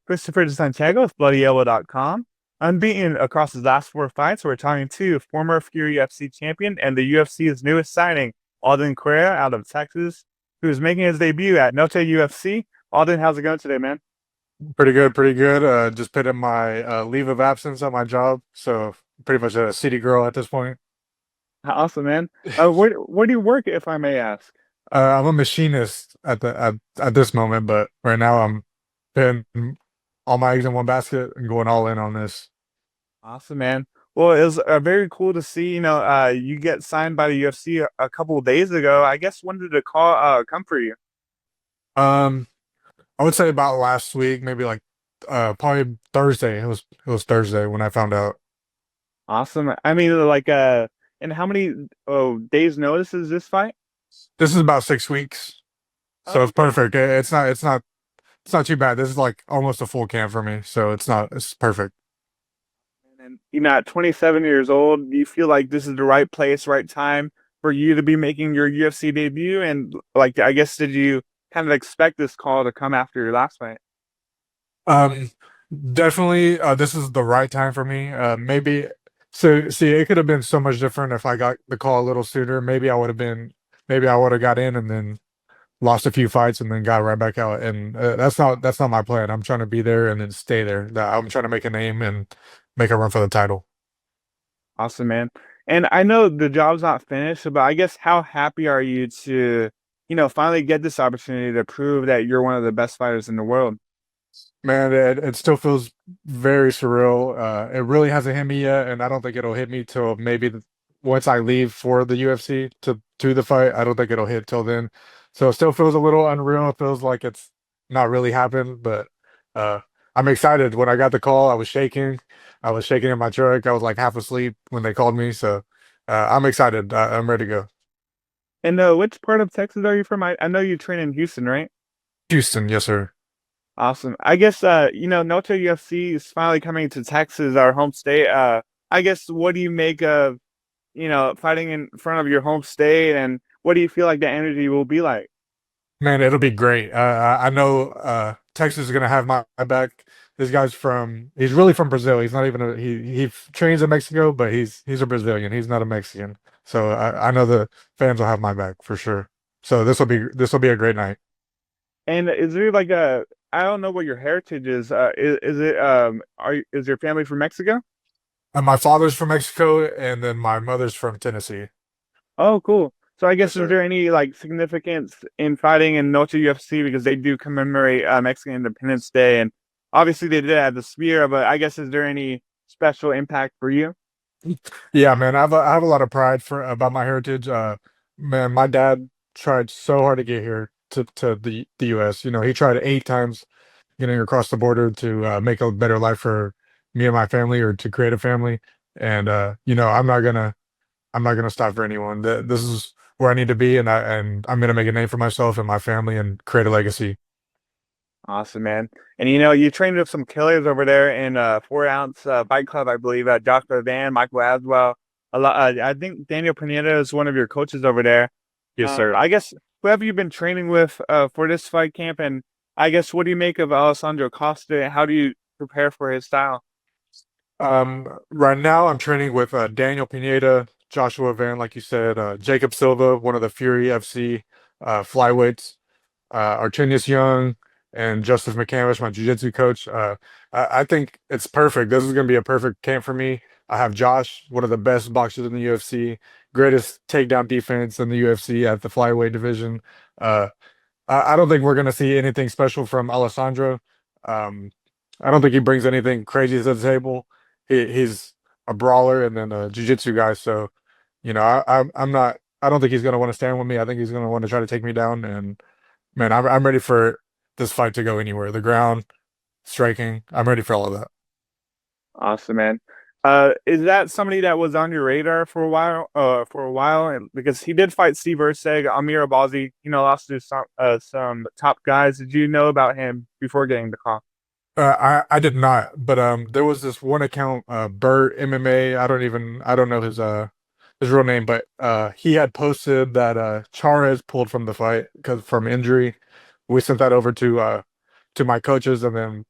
Christopher de Santiago with BloodyYellow.com. Unbeaten across his last four fights, we're talking to former Fury UFC champion and the UFC's newest signing, Alden Coria out of Texas, who is making his debut at Noche UFC. Alden, how's it going today, man? Pretty good, pretty good. Just put in my leave of absence at my job, so pretty much a city girl at this point. Awesome, man. Where do you work, if I may ask? I'm a machinist at this moment, but right now I'm putting all my eggs in one basket and going all in on this. Awesome, man. Well, it was very cool to see, you get signed by the UFC a couple of days ago. I guess when did the call come for you? Um, I would say about last week, maybe like probably Thursday. It was Thursday when I found out. Awesome. I mean, and how many days notice is this fight? This is about 6 weeks, so Oh, it's okay. perfect. It's not too bad. This is like almost a full camp for me, so it's perfect. And at 27 years old, do you feel like this is the right place, right time for you to be making your UFC debut? And like, I guess, did you kind of expect this call to come after your last fight? Um, Definitely, this is the right time for me. Maybe so. See, it could have been so much different if I got the call a little sooner. Maybe I would have got in and then lost a few fights and then got right back out. And that's not my plan. I'm trying to be there and then stay there. I'm trying to make a name and make a run for the title. Awesome, man. And I know the job's not finished, but I guess how happy are you to, finally get this opportunity to prove that you're one of the best fighters in the world? Man, it still feels very surreal. It really hasn't hit me yet, and I don't think it'll hit me till maybe once I leave for the UFC to the fight. I don't think it'll hit till then. So it still feels a little unreal. It feels like it's not really happened, but uh, I'm excited. When I got the call, I was shaking. I was shaking in my truck. I was like half asleep when they called me. So I'm excited. I'm ready to go. And which part of Texas are you from? I know you train in Houston, right? Houston, yes, sir. Awesome. I guess Noto UFC is finally coming to Texas, our home state. I guess what do you make of, fighting in front of your home state, and what do you feel like the energy will be like? Man, it'll be great. I know Texas is gonna have my back. He's really from Brazil. He's not even he trains in Mexico, but he's a Brazilian. He's not a Mexican. So I know the fans will have my back for sure. So this will be a great night. And is there like I don't know what your heritage is. Is it is your family from Mexico? And my father's from Mexico, and then my mother's from Tennessee. Oh, cool. So I Yes, guess is sir. there any like significance in fighting in Noche UFC because they do commemorate Mexican Independence Day, and obviously they did it at the Sphere, but I guess is there any special impact for you? Yeah, man, I have a lot of pride for about my heritage. Man, my dad tried so hard to get here to the US. You know, he tried 8 times getting across the border to make a better life for me and my family or to create a family. And I'm not gonna stop for anyone. This is where I need to be, and I'm gonna make a name for myself and my family and create a legacy. Awesome, man. And you trained with some killers over there in 4 ounce bike club, I believe. Joshua Van, Michael Aswell. A lot. I think Daniel Pineda is one of your coaches over there. Yes, sir. I guess who have you been training with for this fight camp? And I guess what do you make of Alessandro Costa? How do you prepare for his style? Right now I'm training with Daniel Pineda, Joshua Van, like you said, Jacob Silva, one of the Fury FC flyweights, Artenius Young, and Joseph McCamish, my jiu-jitsu coach. I think it's perfect. This is going to be a perfect camp for me. I have Josh, one of the best boxers in the UFC, greatest takedown defense in the UFC at the flyweight division. Uh, I don't think we're going to see anything special from Alessandro. Um, I don't think he brings anything crazy to the table. He's a brawler and then a jiu-jitsu guy. So, I'm not. I don't think he's going to want to stand with me. I think he's going to want to try to take me down. And man, I'm ready for this fight to go anywhere. The ground, striking. I'm ready for all of that. Awesome, man. Is that somebody that was on your radar for a while? And because he did fight Steve Erceg, Amir Abazi, lost to some top guys. Did you know about him before getting the call? I did not, but there was this one account, Bert MMA. I don't know his real name, but he had posted that Charez pulled from the fight because from injury. We sent that over to my coaches, and then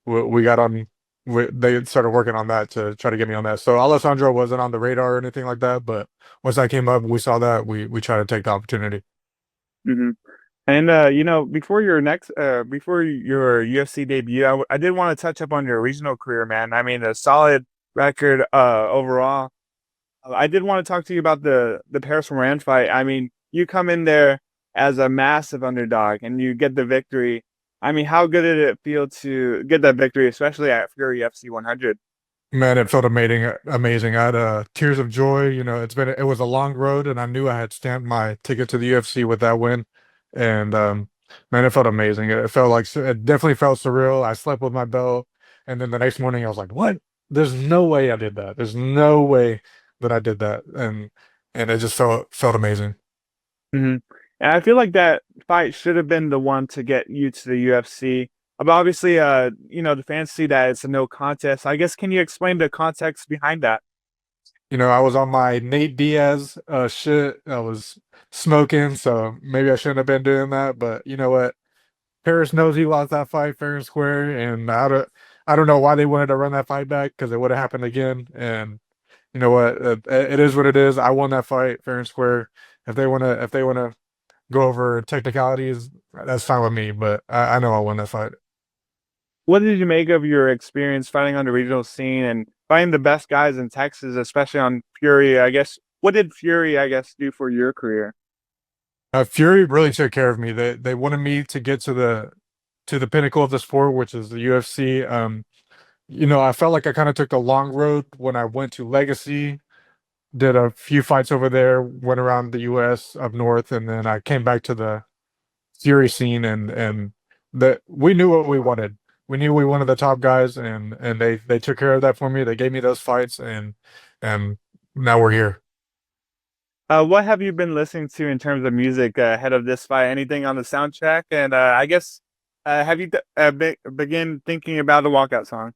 we got on. They started working on that to try to get me on that. So Alessandro wasn't on the radar or anything like that, but once I came up, we saw that we tried to take the opportunity. Hmm. And before your UFC debut, I did want to touch up on your regional career, man. I mean, a solid record overall. I did want to talk to you about the Paris Moran fight. I mean, you come in there as a massive underdog and you get the victory. I mean, how good did it feel to get that victory, especially at Fury FC 100? Man, it felt amazing. Amazing. I had tears of joy. It was a long road, and I knew I had stamped my ticket to the UFC with that win. And man, it felt amazing. It felt like it definitely felt surreal. I slept with my belt, and then the next morning I was like, "What? There's no way I did that. There's no way that I did that." And it just felt amazing. Hmm. And I feel like that fight should have been the one to get you to the UFC. But obviously, the fans see that it's a no contest. I guess can you explain the context behind that? I was on my Nate Diaz shit. I was smoking, so maybe I shouldn't have been doing that. But you know what? Paris knows he lost that fight fair and square, and I don't know why they wanted to run that fight back because it would have happened again. And you know what? It is what it is. I won that fight fair and square. If they wanna go over technicalities, that's fine with me. But I know I won that fight. What did you make of your experience fighting on the regional scene and fighting the best guys in Texas, especially on Fury? I guess what did Fury, I guess, do for your career? Fury really took care of me. They wanted me to get to the pinnacle of the sport, which is the UFC. I felt like I kind of took the long road when I went to Legacy, did a few fights over there, went around the US up north, and then I came back to the Fury scene and that we knew what we wanted. We knew we wanted the top guys and they took care of that for me. They gave me those fights and now we're here. What have you been listening to in terms of music ahead of this fight? Anything on the soundtrack? And I guess have you begin thinking about a walkout song?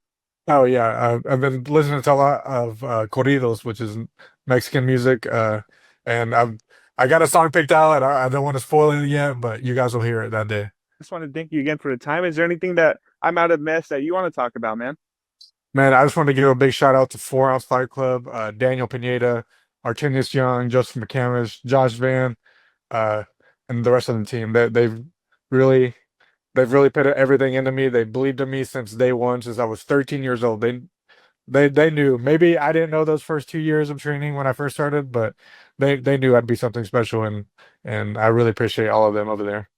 Oh yeah, I've been listening to a lot of corridos, which is Mexican music, and I got a song picked out, and I don't want to spoil it yet, but you guys will hear it that day. Just want to thank you again for the time. Is there anything that I might have missed that you want to talk about, man? Man, I just want to give a big shout out to 4 Ounce Fight Club, Daniel Pineda, Artenius Young, Joseph McCamish, Josh Van, uh, and the rest of the team. Really they've really put everything into me. They believed in me since day one, since I was 13 years old. They knew. Maybe I didn't know those first 2 years of training when I first started, but they knew I'd be something special, and I really appreciate all of them over there.